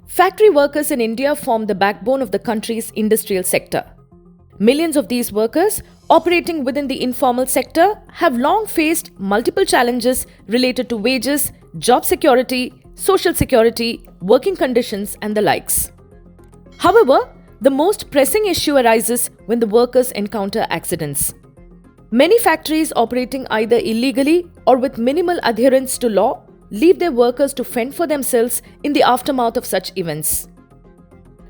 Factory workers in India form the backbone of the country's industrial sector. Millions of these workers, operating within the informal sector, have long faced multiple challenges related to wages, job security, social security, working conditions, and the likes. However, the most pressing issue arises when the workers encounter accidents. Many factories operating either illegally or with minimal adherence to law leave their workers to fend for themselves in the aftermath of such events.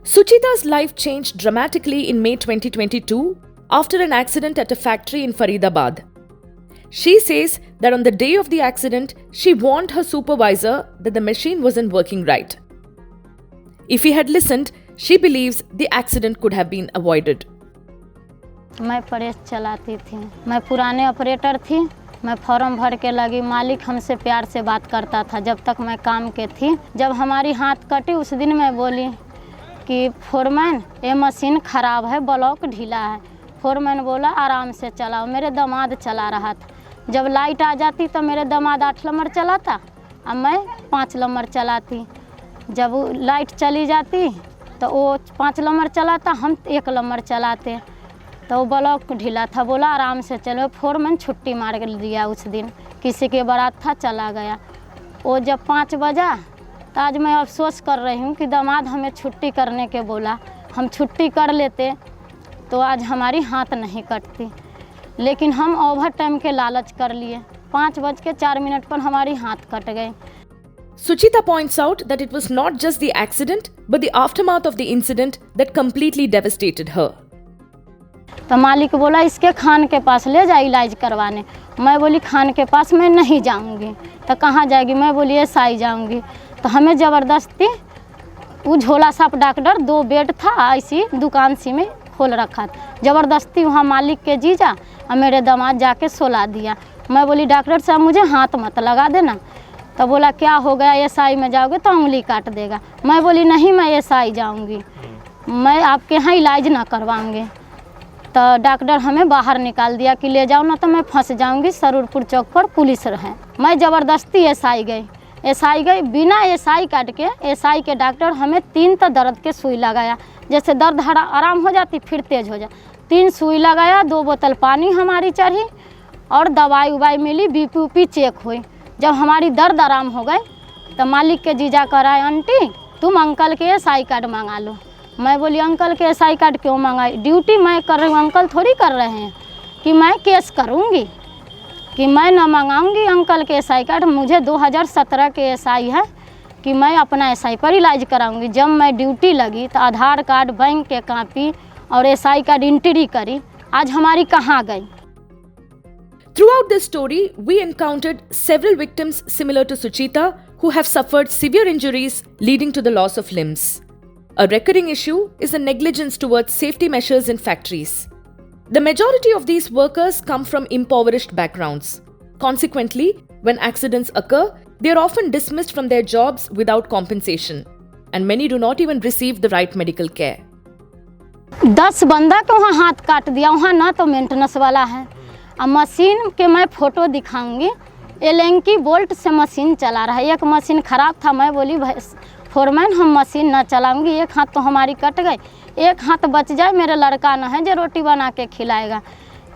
Suchita's life changed dramatically in May 2022 after an accident at a factory in Faridabad. She says that on the day of the accident, she warned her supervisor that the machine wasn't working right. If he had listened, she believes the accident could have been avoided. मैं press चलाती थी, मैं पुराने operator थी, मैं form भर के लगी। मालिक हमसे प्यार से बात करता था जब तक मैं काम के थी। जब हमारी हाथ कटी उस दिन मैं बोली कि फोरमैन ये मशीन ख़राब है, ब्लॉक ढीला है। फोरमैन बोला आराम से चलाओ। मेरे दामाद चला रहा था। जब लाइट आ जाती तो मेरे दामाद 8 नंबर चलाता और मैं 5 नंबर चलाती। जब लाइट चली जाती तो वो 5 नंबर चलाता, हम 1 नंबर चलाते। तो वो ब्लॉक ढीला था, बोला आराम से चलो। फोरमैन छुट्टी मार के दिया उस दिन, किसी के बारात था, चला गया। वो जब 5 बजा तो आज मैं अफसोस कर रही हूँ कि दामाद हमें छुट्टी करने के बोला। हम छुट्टी कर लेते तो आज हमारी हाथ नहीं कटती, लेकिन हम ओवर टाइम के लालच कर लिए। 5:04 पर हमारी हाथ कट गए। Suchita points out that it was not just the accident but the aftermath of the incident that completely devastated her. तो मालिक बोला इसके खान के पास ले जा इलाज करवाने। मैं बोली खान के पास मैं नहीं जाऊंगी। तो कहाँ जाएगी? मैं बोली एसआई जाऊंगी। तो हमें ज़बरदस्ती वो झोला साप डॉक्टर 2 बेड था ऐसी दुकान सी में खोल रखा था। ज़बरदस्ती वहाँ मालिक के जीजा और मेरे दामाद जाके सोला दिया। मैं बोली डॉक्टर साहब मुझे हाथ मत लगा देना। तो बोला क्या हो गया, एसआई में जाओगे तो उंगली काट देगा। मैं बोली नहीं मैं एसआई जाऊंगी, मैं आपके यहाँ इलाज ना करवाऊंगी। तो डॉक्टर हमें बाहर निकाल दिया कि ले जाओ ना तो मैं फंस जाऊंगी, सरूरपुर चौक पर पुलिस रहे। मैं ज़बरदस्ती एसआई गई बिना एसआई काट के। एसआई के डॉक्टर हमें 3 तो दर्द के सुई लगाया, जैसे दर्द आराम हो जाती फिर तेज़ हो जाए। 3 सुई लगाया, 2 बोतल पानी हमारी चढ़ी और दवाई उवाई मिली, बीपी उपी चेक हुई। जब हमारी दर्द आराम हो गए तो मालिक के जीजा कराए आंटी तुम अंकल के एसआई कार्ड मंगा लो। मैं बोली अंकल के एसआई कार्ड क्यों मंगाई? ड्यूटी मैं कर रही हूँ, अंकल थोड़ी कर रहे हैं कि मैं केस करूँगी कि मैं ना मंगाऊँगी अंकल के एसआई कार्ड। मुझे 2017 के एसआई है कि मैं अपना एसआई पर इलाज कराऊँगी। जब मैं ड्यूटी लगी तो आधार कार्ड, बैंक के कापी और एसआई कार्ड एंट्री करी। आज हमारी कहाँ गई? Throughout this story, we encountered several victims similar to Suchita who have suffered severe injuries leading to the loss of limbs. A recurring issue is the negligence towards safety measures in factories. The majority of these workers come from impoverished backgrounds. Consequently, when accidents occur, they are often dismissed from their jobs without compensation, and many do not even receive the right medical care. 10 बंदा को वहाँ हाथ काट दिया, वहाँ ना तो maintenance वाला है। अब मशीन के मैं फ़ोटो दिखाऊंगी, एलेंकी बोल्ट से मशीन चला रहा है। एक मशीन ख़राब था, मैं बोली भाई फोरमैन हम मशीन ना चलाऊंगी, एक हाथ तो हमारी कट गई, एक हाथ बच जाए, मेरा लड़का ना है जो रोटी बना के खिलाएगा।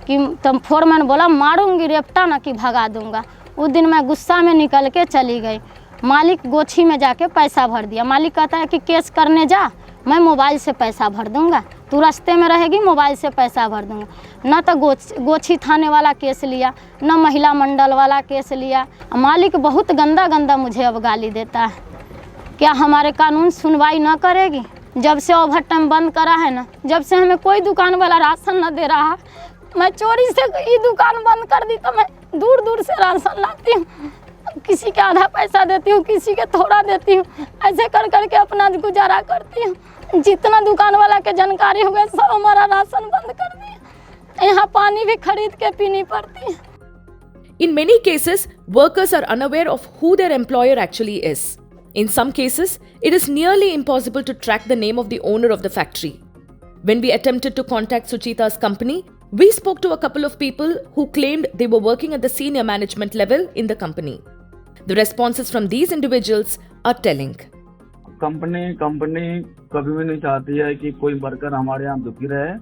कि तुम फोरमैन बोला मारूंगी रेपटा ना कि भगा दूंगा। उस दिन मैं गुस्सा में निकल के चली गई। मालिक गोछी में जाके पैसा भर दिया। मालिक कहता है कि केस करने जा, मैं मोबाइल से पैसा भर दूंगा, तू रास्ते में रहेगी मोबाइल से पैसा भर दूंगा। न तो गोछी थाने वाला केस लिया, न महिला मंडल वाला केस लिया। मालिक बहुत गंदा मुझे अब गाली देता है। क्या हमारे कानून सुनवाई न करेगी? जब से ओवर टाइम बंद करा है ना, जब से हमें कोई दुकान वाला राशन न दे रहा, मैं चोरी से ये दुकान बंद कर दी तो मैं दूर से राशन लाती हूँ। किसी के आधा पैसा देती हूँ, किसी के थोड़ा देती हूँ, ऐसे कर के अपना गुजारा करती हूँ। जितना दुकान वाला के जानकारी हो गया सब हमारा राशन बंद कर दिया। यहाँ पानी भी खरीद के पीनी पड़ती है। In many cases, workers are unaware of who their employer actually is. In some cases, it is nearly impossible to track the name of the owner of the factory. When we attempted to contact Suchita's company, we spoke to a couple of people who claimed they were working at the senior management level in the company. The responses from these individuals are telling. Company कभी भी नहीं चाहती है कि कोई worker हमारे यहाँ दुखी रहे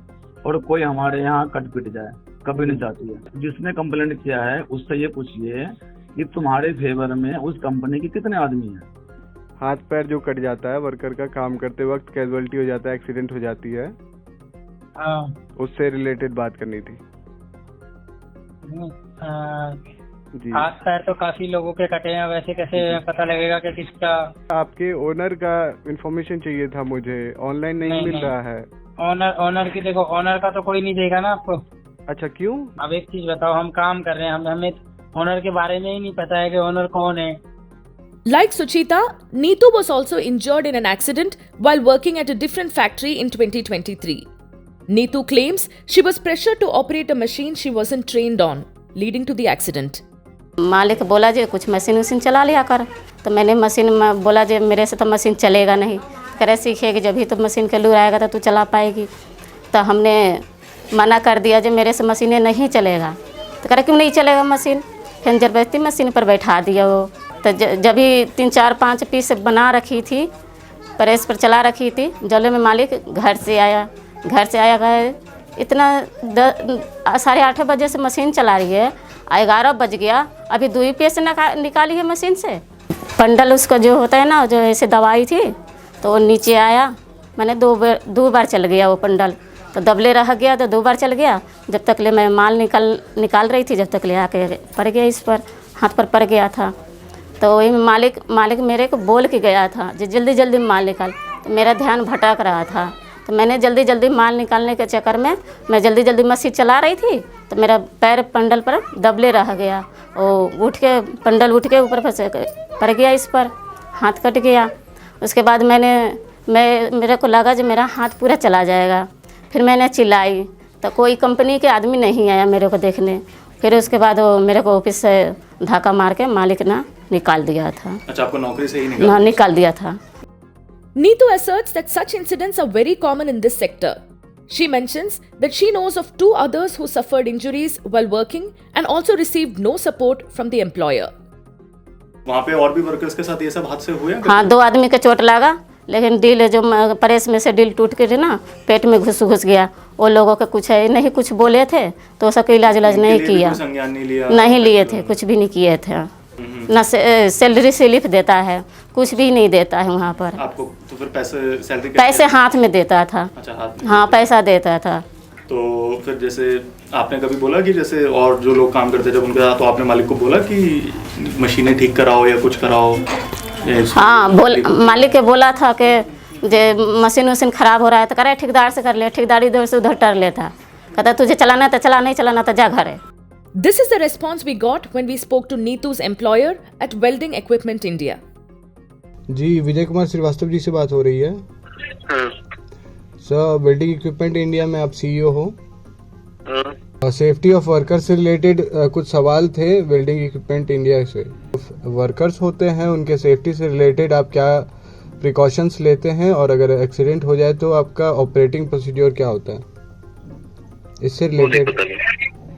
और कोई हमारे यहाँ कट पिट जाए, कभी नहीं चाहती है। जिसने कंप्लेंट किया है उससे ये पूछिए कि तुम्हारे फेवर में उस कंपनी के कितने आदमी हैं। हाथ पैर जो कट जाता है वर्कर का, काम करते वक्त कैजुअलिटी हो जाता है, एक्सीडेंट हो जाती है, उससे रिलेटेड बात करनी थी। जी, हाथ पैर तो काफी लोगों के कटे हैं, वैसे कैसे पता लगेगा कि किसका? आपके ओनर का इंफॉर्मेशन चाहिए था मुझे, ऑनलाइन नहीं मिल रहा है। ओनर की देखो, ओनर का तो कोई नहीं देगा ना आपको। अच्छा, क्यों? अब एक चीज बताओ, हम काम कर रहे हैं, हमें ओनर के बारे में ही नहीं पता है कि ओनर कौन है। Like Suchita, Neetu was also injured in an accident while working at a different factory in 2023. Neetu claims she was pressured to operate a machine she wasn't trained on, leading to the accident. मालिक बोला जी कुछ machine वशीन चला लिया कर, तो मैंने machine में बोला जी मेरे से तो मशीन चलेगा नहीं। करे सीखेगी जब भी तो मशीन के लूर आएगा तो तू चला पाएगी। तो हमने मना कर दिया जी मेरे से मशीनें नहीं चलेगा। तो करे क्यों नहीं चलेगा मशीन? फिर जबरदस्ती मशीन पर बैठा दिया वो। तो जब भी 3-4-5 पीस बना रखी थी, प्रेस पर चला रखी थी, जल्दी में मालिक घर से आया गए इतना 8:30 बजे से मशीन चला रही है, 11 बज गया, अभी 2 ही पीस निकाली है मशीन से। पंडल उसका जो होता है ना, जो ऐसे दवाई थी, तो वो नीचे आया, मैंने 2 बार चल गया वो पंडल, तो दबले रह गया तो 2 बार चल गया। जब तक ले मैं माल निकाल रही थी, जब तक ले आके पड़ गया, इस पर हाथ पर पड़ गया था। तो वही मालिक मेरे को बोल के गया था जो जल्दी माल निकाल, तो मेरा ध्यान भटक रहा था। तो मैंने जल्दी माल निकालने के चक्कर में मैं जल्दी मशीन चला रही थी, तो मेरा पैर पंडल पर दबले रह गया। वो पंडल उठ के ऊपर पड़ गया, इस पर हाथ कट गया। उसके बाद मेरे को लगा जो मेरा हाथ पूरा चला जाएगा। फिर मैंने चिल्लाई तो कोई कंपनी के आदमी नहीं आया मेरे को देखने। फिर उसके बाद वो मेरे को ऑफिस से धक्का मार के मालिक ने निकाल दिया था। अच्छा, आपको नौकरी से ही निकाल दिया था। Neetu asserts that such incidents are very common in this sector. She mentions that she knows of 2 others who suffered injuries while working and also received no support from the employer. वहाँ पे और भी workers के साथ ये सब हादसे हुए हैं? हाँ, 2 आदमी के चोट लगा, लेकिन डील जो प्रेस में से डील टूट के ना पेट में घुस गया। वो लोगों के कुछ नहीं कुछ बोले थे, तो उसका इलाज नहीं किया, नहीं लिए थे, कुछ भी नहीं किए थे। ना सैलरी स्लिप देता है, कुछ भी नहीं देता है वहाँ पर आपको। तो फिर सैलरी पैसे हाथ में देता था। अच्छा, हाथ में? हाँ, पैसा देता था। तो फिर जैसे आपने कभी बोला कि जैसे और जो लोग काम करते जब उनके साथ, तो आपने मालिक को बोला कि मशीनें ठीक कराओ या कुछ कराओ? हाँ, मालिक के बोला था कि जो मशीन खराब हो रहा है तो करे ठेकेदार से कर ले। ठेकेदार इधर से उधर कर लेता, कहता तुझे चलाना तो चला, नहीं चलाना तो जा घर। This is the response we got when we spoke to Neetu's employer at Welding Equipment India. जी, विजय कुमार श्रीवास्तव जी से बात हो रही है। सर, वेल्डिंग इक्विपमेंट इंडिया में आप CEO हो। सेफ्टी ऑफ वर्कर से रिलेटेड कुछ सवाल थे वेल्डिंग इक्विपमेंट इंडिया से। वर्कर्स होते हैं, उनके सेफ्टी से रिलेटेड आप क्या प्रिकॉशंस लेते हैं, और अगर एक्सीडेंट हो जाए तो आपका ऑपरेटिंग प्रोसीड्योर क्या होता है, इससे रिलेटेड।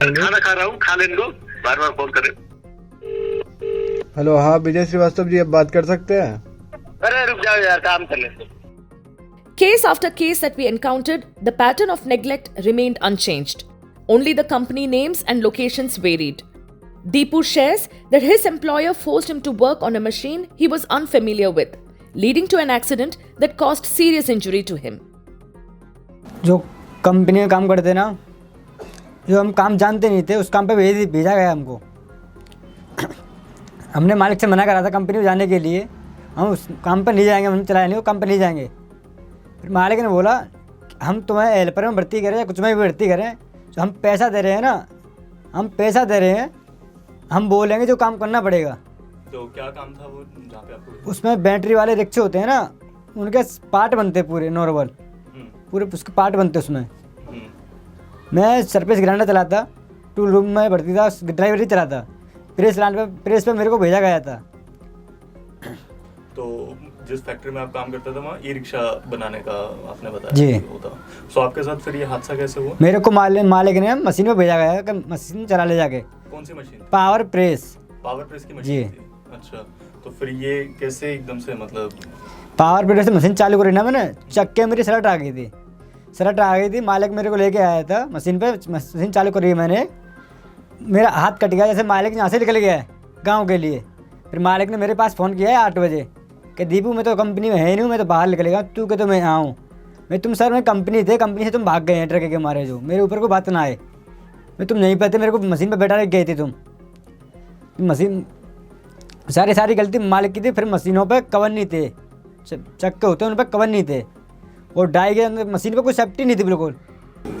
खाना खा रहा हूँ, खा लेने दो, बार फोन करें। हेलो, हाँ विजय श्रीवास्तव जी, अब बात कर सकते हैं? अरे रुक जाओ यार, काम कर ले। Case after case that we encountered, the pattern of neglect remained unchanged. Only the company names and locations varied. Deepu shares that his employer forced him to work on a machine he was unfamiliar with, leading to an accident that caused serious injury to him. जो company में काम करते ना, जो हम काम जानते नहीं थे, उस काम पे भेजा गया हमको। हमने मालिक से मना करा था कंपनी में जाने के लिए, हम उस काम पर नहीं जाएंगे, हम चलाए नहीं, वो काम पर नहीं जाएंगे। फिर मालिक ने बोला हम तुम्हें हेल्पर में भर्ती करें या कुछ में भी भर्ती करें, जो हम पैसा दे रहे हैं ना, हम पैसा दे रहे हैं, हम बोलेंगे जो काम करना पड़ेगा। तो क्या काम था वो जहाँ पे आपको? उसमें बैटरी वाले रिक्शे होते हैं ना, उनके पार्ट बनते पूरे नॉर्मल, पूरे उसके पार्ट बनते उसमें। मैं सरफेस ग्राइंडर चलाता, टूल रूम में भर्ती था, ड्राइवर ही चलाता, प्रेस पे मेरे को भेजा गया था। तो जिस फैक्ट्री में आप काम करते थे वहाँ ई रिक्शा बनाने का आपने बताया जी होता। तो आपके साथ फिर ये हादसा कैसे हुआ? मेरे को मालिक ने मशीन में भेजा गया कि मशीन चला ले जाके। कौन सी मशीन? पावर प्रेस की मशीन जी। थी। अच्छा, तो फिर ये कैसे एकदम से, मतलब पावर प्रेस से मशीन चालू करी ना मैंने, चक्के मेरी शर्ट आ गई थी। मालिक मेरे को लेके आया था मशीन पे, मशीन चालू करी मैंने, मेरा हाथ कट गया, जैसे मालिक यहाँ से निकल गया है गाँव के लिए। फिर मालिक ने मेरे पास फ़ोन किया है 8 बजे कि दीपू मैं तो कंपनी में है नहीं हूँ, मैं तो बाहर निकलेगा, तू कहते मैं आऊँ। मैं कंपनी से तुम भाग गए हैं ट्रक के मारे, जो मेरे ऊपर को बात ना आए। तुम नहीं पता, मेरे को मशीन पे बैठा के गए थे तुम मशीन, सारी गलती मालिक की थी। फिर मशीनों पे कवर नहीं थे, चक्के होते हैं उन पर कवर नहीं थे, और डाई के अंदर मशीन पे कोई सेफ्टी नहीं थी बिल्कुल।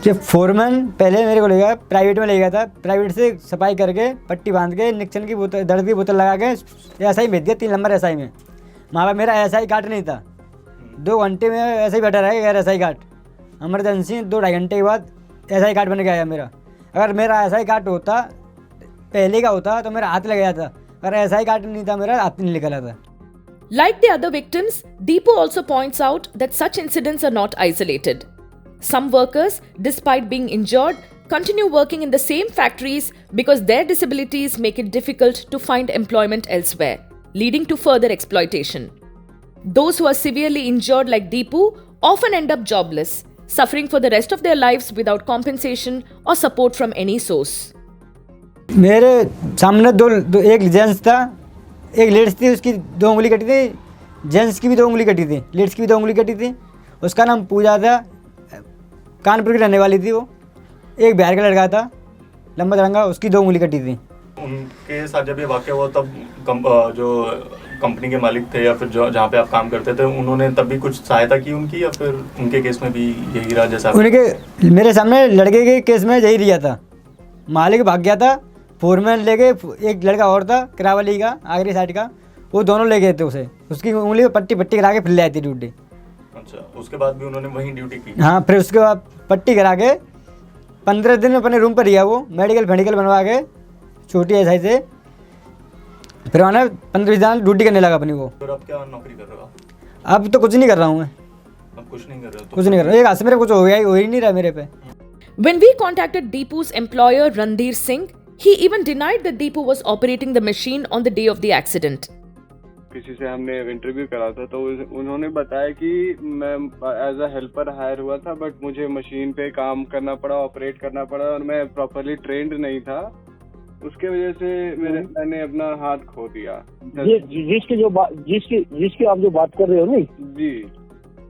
जब फोरमैन पहले मेरे को ले गया, प्राइवेट में ले गया था, प्राइवेट से सफाई करके पट्टी बांध के निक्सन की बोतल, दर्द की बोतल लगा के SI भेज दिया 3 नंबर SI में। वहाँ पर मेरा SI कार्ड नहीं था, 2 घंटे में ऐसे ही बैठा रहेगा गैर SI कार्ड। इमरजेंसी 2-2.5 घंटे के बाद SI कार्ड बन गया मेरा। अगर मेरा SI कार्ड होता, पहले का होता, तो मेरा हाथ लग गया था। अगर SI कार्ड नहीं था मेरा, हाथ नहीं निकला था। Like the other victims, Deepu also points out that such incidents are not isolated. Some workers, despite being injured, continue working in the same factories because their disabilities make it difficult to find employment elsewhere, leading to further exploitation. Those who are severely injured like Deepu often end up jobless, suffering for the rest of their lives without compensation or support from any source. मेरे सामने दो एक gents था, एक ladies थी, उसकी 2 उंगली कटी थी। जेंट्स की भी 2 उंगली कटी थी, लेडीज की भी 2 उंगली कटी थी। उसका नाम पूजा था, कानपुर की रहने वाली थी वो। एक बिहार का लड़का था, लंबा चढ़ंगा, उसकी 2 उंगली कटी थी। उनके साथ जब ये वाक़या हुआ तब जो कंपनी के मालिक थे या फिर जहाँ पे आप काम करते थे, उन्होंने तब भी कुछ सहायता की उनकी, या फिर उनके केस में भी यही रहा जैसा? उनके मेरे सामने लड़के के केस में यही रिया था। मालिक भाग गया था, फोरमैन ले गए, एक लड़का और था करावली का, आगरी साइड का, वो दोनों ले गए थे उसे। उसकी उंगली पर पट्टी करा के फिर ले आई थी ड्यूटी। अच्छा, उसके बाद भी उन्होंने वहीं ड्यूटी की? हाँ, फिर उसके बाद पट्टी करा के 15 दिन अपने रूम पर रिया वो, मेडिकल बनवा के छोटी SI से। फिर मैंने 15 दिन ड्यूटी करने लगा अपनी वो। फिर अब क्या नौकरी कर रहे हो आप? अब तो कुछ नहीं कर रहा हूँ मैं। अब कुछ नहीं कर रहे हो? कुछ नहीं कर रहा हूँ, एक हाथ से मेरे कुछ हो ही नहीं रहा मेरे पे। When we contacted Deepu's employer Randhir Singh, he even denied that Deepu was operating the machine on the day of the accident. किसी से हमने इंटरव्यू करा था, तो उन्होंने बताया कि मैं एज अ हेल्पर हायर हुआ था, बट मुझे मशीन पे काम करना पड़ा, ऑपरेट करना पड़ा, और मैं प्रॉपरली ट्रेंड नहीं था। उसके वजह से मैंने अपना हाथ खो दिया। जिसकी आप जो बात कर रहे हो नहीं जी,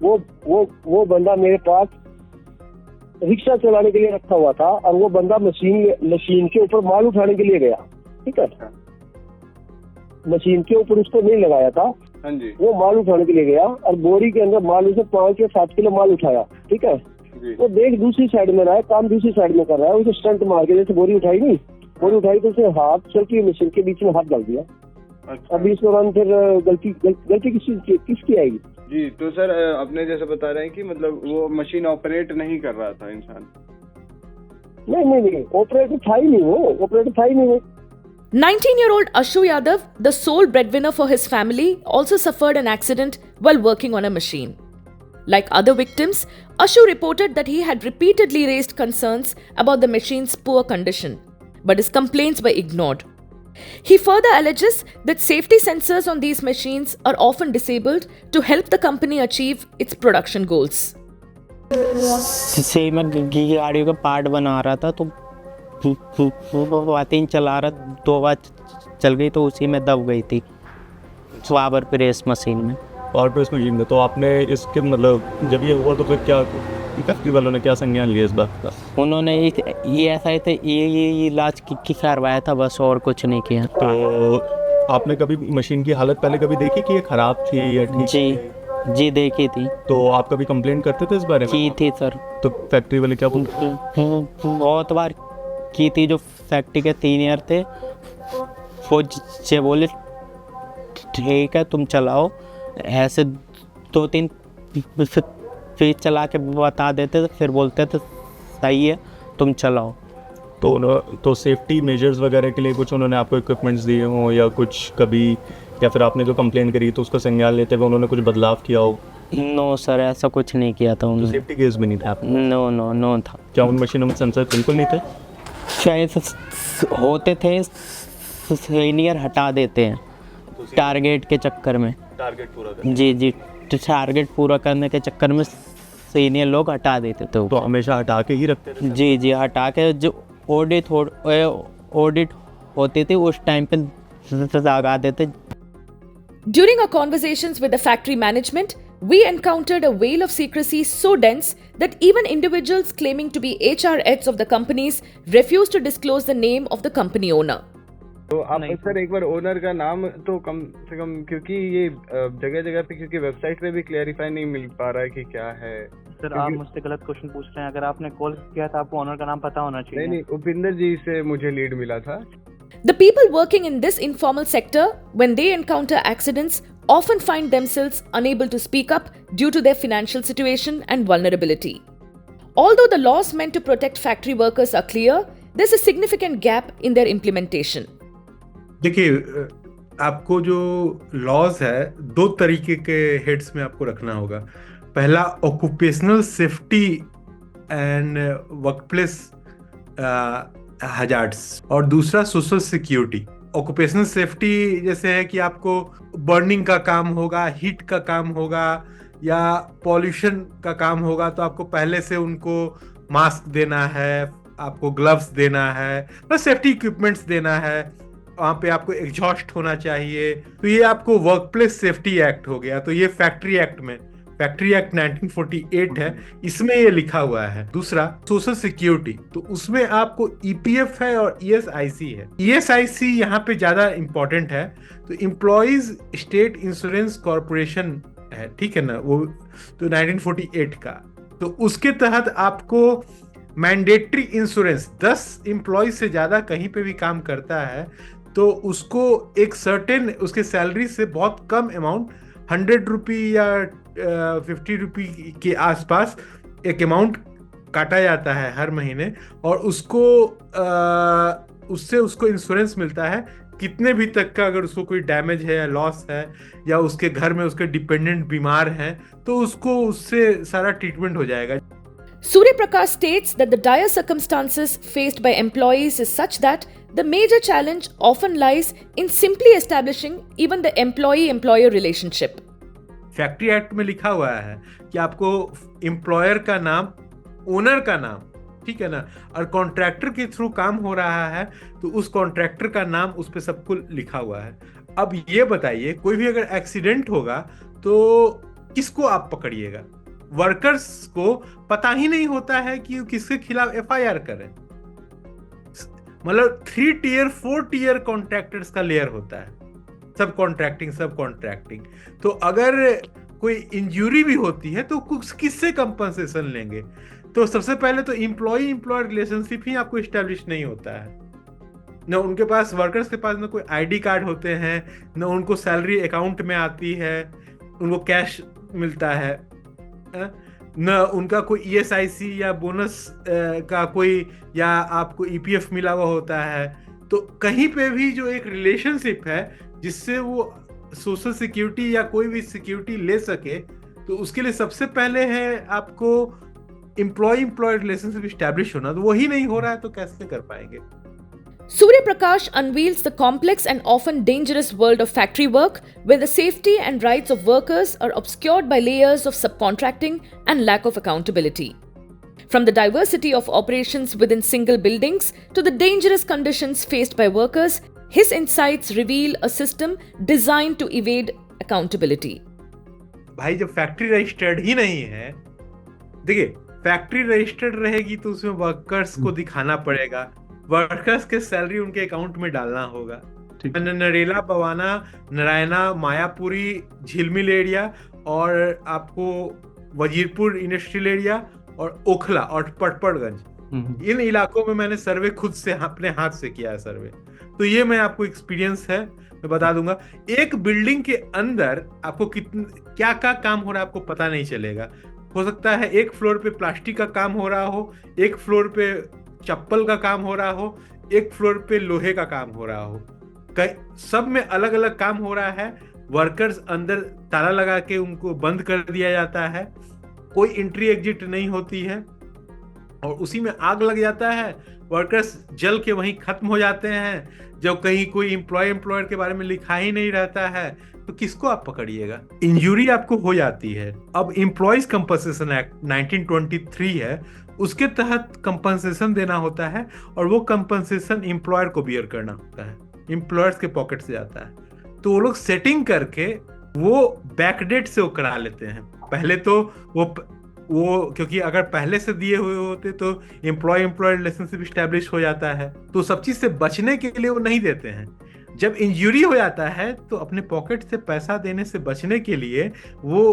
वो बंदा मेरे पास रिक्शा चलाने के लिए रखा हुआ था, और वो बंदा मशीन के ऊपर माल उठाने के लिए गया। ठीक है, मशीन के ऊपर उसको नहीं लगाया था। हाँ जी। वो माल उठाने के लिए गया, और बोरी के अंदर माल, उसे 5 या 7 किलो माल उठाया। ठीक है, वो देख दूसरी साइड में रहा है, काम दूसरी साइड में कर रहा है। उसे स्टंट मार के, जैसे बोरी उठाई तो उसे हाथ चलती मशीन के बीच में हाथ डाल दिया। अच्छा। अभी इस दौरान फिर गलती किसकी आएगी? जी, तो सर अपने जैसे बता रहे हैं कि मतलब वो मशीन ऑपरेट नहीं कर रहा था इंसान? नहीं, ऑपरेटर था ही नहीं वो। 19-year-old Ashu Yadav, the sole breadwinner for his family, also suffered an accident while working on a machine. Like other victims, Ashu reported that he had repeatedly raised concerns about the machine's poor condition, but his complaints were ignored. He further alleges that safety sensors on these machines are often disabled to help the company achieve its production goals. से मैं गाड़ियों का part बना रहा था, तो बातें चला रहा, 2 बार चल गई, तो उसी में दब गई थी पावर प्रेस मशीन में। पावर प्रेस मशीन में? तो आपने इसके मतलब जब ये हुआ तो फिर क्या फैक्ट्री वालों ने क्या संज्ञान लिया इस बात का? उन्होंने ये ऐसा थे ये इलाज की करवाया था, बस और कुछ नहीं किया। तो आपने कभी मशीन की हालत पहले कभी देखी कि ये खराब थी या ठीक? जी देखी थी। तो आप कभी कंप्लेंट करते थे इस बारे में? की थी सर। तो फैक्ट्री वाले क्या बोलते? बहुत बार की थी। जो फैक्ट्री के सीनियर थे वो जे बोले ठीक है तुम चलाओ, ऐसे 2-3 फिर चला के बता देते थे, फिर बोलते थे सही है तुम चलाओ। तो सेफ्टी मेजर्स वगैरह के लिए कुछ उन्होंने आपको इक्विपमेंट्स दिए हों या कुछ कभी, या फिर आपने जो कंप्लेंट करी तो उसका संज्ञान लेते हुए उन्होंने कुछ बदलाव किया हो? नो सर, ऐसा कुछ नहीं किया था उन्होंने। सेफ्टी केस भी नहीं था? नो था। क्या उन मशीनों में सेंसर बिल्कुल नहीं थे? शायद होते थे, सीनियर हटा देते हैं टारगेट के चक्कर में। टारगेट पूरा करने? जी टारगेट पूरा करने के चक्कर में सीनियर लोग हटा देते थे। तो हमेशा हटा के ही रखते थे? जी जी, हटा के जो ऑडिट होती थी उस टाइम पे लगा देते। During our conversations with the factory management, we encountered a veil of secrecy so dense that even individuals claiming to be HR heads of the companies refused to disclose the name of the company owner. तो आप sir एक बार owner का नाम तो कम से कम, क्योंकि ये जगह जगह पे, क्योंकि वेबसाइट पे भी क्लैरिफाई नहीं मिल पा रहा है कि क्या है। सर आप मुझसे गलत क्वेश्चन पूछ रहे हैं। अगर आपने कॉल किया था आपको ओनर का नाम पता होना चाहिए। नहीं, उपिंदर जी से मुझे लीड मिला था। The people working in this informal sector, when they encounter accidents, often find themselves unable to speak up due to their financial situation and vulnerability. Although the laws meant to protect factory workers are clear, there's a significant gap in their implementation. देखिए, आपको जो laws है दो तरीके के heads में आपको रखना होगा। पहला occupational safety and workplace hazards, और दूसरा सोशल सिक्योरिटी। ऑक्यूपेशनल सेफ्टी जैसे है कि आपको बर्निंग का काम होगा, हीट का काम होगा या पॉल्यूशन का काम होगा, तो आपको पहले से उनको मास्क देना है, आपको ग्लव्स देना है, बस सेफ्टी इक्विपमेंट्स देना है, वहाँ पे आपको एग्जॉस्ट होना चाहिए। तो ये आपको वर्क प्लेस सेफ्टी एक्ट हो गया। तो ये फैक्ट्री एक्ट में, फैक्ट्री एक्ट 1948 है, इसमें ये लिखा हुआ है। दूसरा सोशल सिक्योरिटी, तो उसमें आपको ईपीएफ है और ईएसआईसी है। ईएसआईसी यहाँ पे ज्यादा इंपॉर्टेंट है। तो एम्प्लॉइज स्टेट इंश्योरेंस कॉर्पोरेशन है, ठीक है ना, वो तो 1948 का। तो उसके तहत आपको मैंडेटरी इंश्योरेंस, 10 एम्प्लॉय से ज्यादा कहीं पे भी काम करता है तो उसको एक सर्टेन, उसके सैलरी से बहुत कम अमाउंट, 100 रुपी या 50 रुपी के आसपास एक अमाउंट काटा जाता है हर महीने, और उसको उससे उसको इंश्योरेंस मिलता है कितने भी तक का। अगर उसको कोई डैमेज है या लॉस है या उसके घर में उसके डिपेंडेंट बीमार हैं तो उसको उससे सारा ट्रीटमेंट हो जाएगा। Surya Prakash states that the dire circumstances faced by employees is such that the major challenge often lies in simply establishing even the employee-employer relationship. Factory act में लिखा हुआ है कि आपको एम्प्लॉयर का नाम, ओनर का नाम, ठीक है ना, और कॉन्ट्रैक्टर के थ्रू काम हो रहा है तो उस कॉन्ट्रैक्टर का नाम उस पे सबको लिखा हुआ है। अब ये बताइए, कोई भी अगर एक्सीडेंट होगा तो किसको आप पकड़िएगा? वर्कर्स को पता ही नहीं होता है कि किसके खिलाफ एफआईआर करें। मतलब 3 टियर 4 टियर कॉन्ट्रैक्टर्स का लेयर होता है, सब कॉन्ट्रैक्टिंग। तो अगर कोई इंजरी भी होती है तो किससे कंपनसेशन लेंगे? तो सबसे पहले तो एम्प्लॉय रिलेशनशिप ही आपको एस्टेब्लिश नहीं होता है। न उनके पास, वर्कर्स के पास न कोई आईडी कार्ड होते हैं, न उनको सैलरी अकाउंट में आती है, उनको कैश मिलता है, न उनका कोई ईएसआईसी या बोनस का कोई, या आपको ईपीएफ मिला हुआ होता है। तो कहीं पे भी जो एक रिलेशनशिप है जिससे वो सोशल सिक्योरिटी या कोई भी सिक्योरिटी ले सके, तो उसके लिए सबसे पहले है आपको एम्प्लॉय रिलेशनशिप एस्टैब्लिश होना। तो वही नहीं हो रहा है तो कैसे कर पाएंगे? Surya Prakash unveils the complex and often dangerous world of factory work, where the safety and rights of workers are obscured by layers of subcontracting and lack of accountability. From the diversity of operations within single buildings to the dangerous conditions faced by workers, his insights reveal a system designed to evade accountability. भाई, जब factory registered ही नहीं है, देखिए factory registered रहेगी तो उसमें workers को दिखाना पड़ेगा, वर्कर्स के सैलरी उनके अकाउंट में डालना होगा। नरेला, बवाना, नारायणा, मायापुरी, झिलमिल एरिया और आपको वजीरपुर इंडस्ट्रियल एरिया और ओखला और पटपड़गंज, इन इलाकों में मैंने सर्वे खुद से अपने हाथ से किया है सर्वे। तो ये मैं आपको एक्सपीरियंस है, मैं बता दूंगा। एक बिल्डिंग के अंदर आपको क्या काम हो रहा है आपको पता नहीं चलेगा। हो सकता है एक फ्लोर पे प्लास्टिक का काम हो रहा हो, एक फ्लोर पे चप्पल का काम हो रहा हो, एक फ्लोर पे लोहे का काम हो रहा हो, सब में अलग अलग काम हो रहा है। वर्कर्स अंदर ताला लगा के उनको बंद कर दिया जाता है, कोई एंट्री एग्जिट नहीं होती है और उसी में आग लग जाता है। वर्कर्स जल के वहीं खत्म हो जाते हैं जब कहीं कोई एम्प्लॉयर के बारे में लिखा ही नहीं रहता है। तो किसको आप पकड़िएगा? इंजरी आपको हो जाती है। अब एम्प्लॉयज कंपनसेशन एक्ट 1923 है, उसके तहत कंपनसेशन देना होता है और वो कंपनसेशन एम्प्लॉयर को बियर करना होता है, एम्प्लॉयर्स के पॉकेट से जाता है। तो वो लोग सेटिंग करके वो बैकडेट से वो करा लेते हैं। पहले तो वो क्योंकि अगर पहले से दिए हुए होते तो एम्प्लॉय रिलेशनशिप स्टैब्लिश हो जाता है, तो सब चीज से बचने के लिए वो नहीं देते हैं। जब इंजरी हो जाता है तो अपने पॉकेट से पैसा देने से बचने के लिए वो,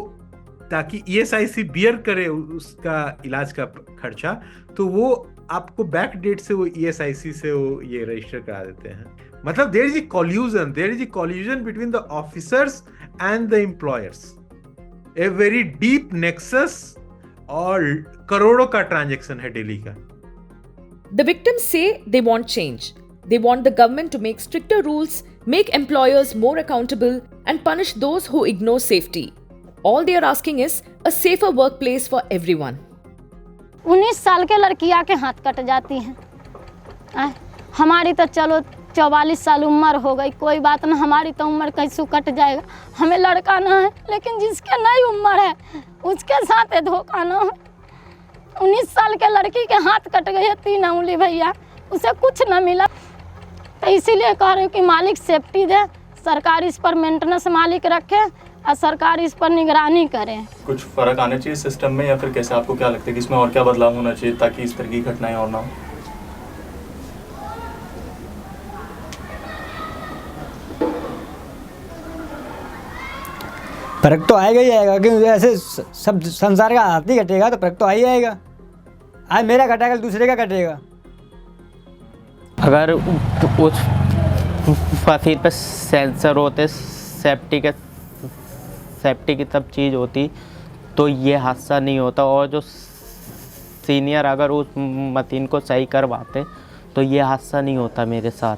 ताकि ESIC बियर करे उसका इलाज का खर्चा, तो वो आपको बैक डेट से वो ESIC से वो ये रजिस्टर करा देते हैं। मतलब there is a collusion between the officers and the employers, a very deep nexus, और करोड़ों का ट्रांजैक्शन है डेली का। The victims say they want change. They want the government to make stricter rules, make employers more accountable, and punish those who ignore safety. All they are asking is a safer workplace for everyone. 19 साल के लड़कियां के हाथ cut जाती हैं। हमारी तो चलो 44 साल उम्र हो गई, कोई बात ना, हमारी तो उम्र कैसे कट जाएगा। हमें लड़का ना है, लेकिन जिसके नई उम्र है उसके साथ धोखा ना हो। 19 साल के लड़की के हाथ कट गए 3 उंगली भैया, उसे कुछ ना मिला। तो इसीलिए कह रहे हो कि मालिक सेफ्टी दे, सरकार इस पर मेंटेनेंस मालिक रखे और सरकार इस पर निगरानी करे। कुछ फर्क आना चाहिए सिस्टम में, या फिर कैसे आपको क्या लगता है कि इसमें और क्या बदलाव होना चाहिए ताकि इस तरह की घटनाएं और ना हो? फर्क तो आएगा ही आएगा, क्योंकि ऐसे सब संसार का हाथ ही कटेगा तो फर्क तो आ ही आएगा। आज मेरा कटेगा दूसरे का कटेगा। अगर उस मशीन पे सेंसर होते, सेफ्टी की सब चीज़ होती तो ये हादसा नहीं होता, और जो सीनियर अगर उस मशीन को सही करवाते तो ये हादसा नहीं होता मेरे साथ।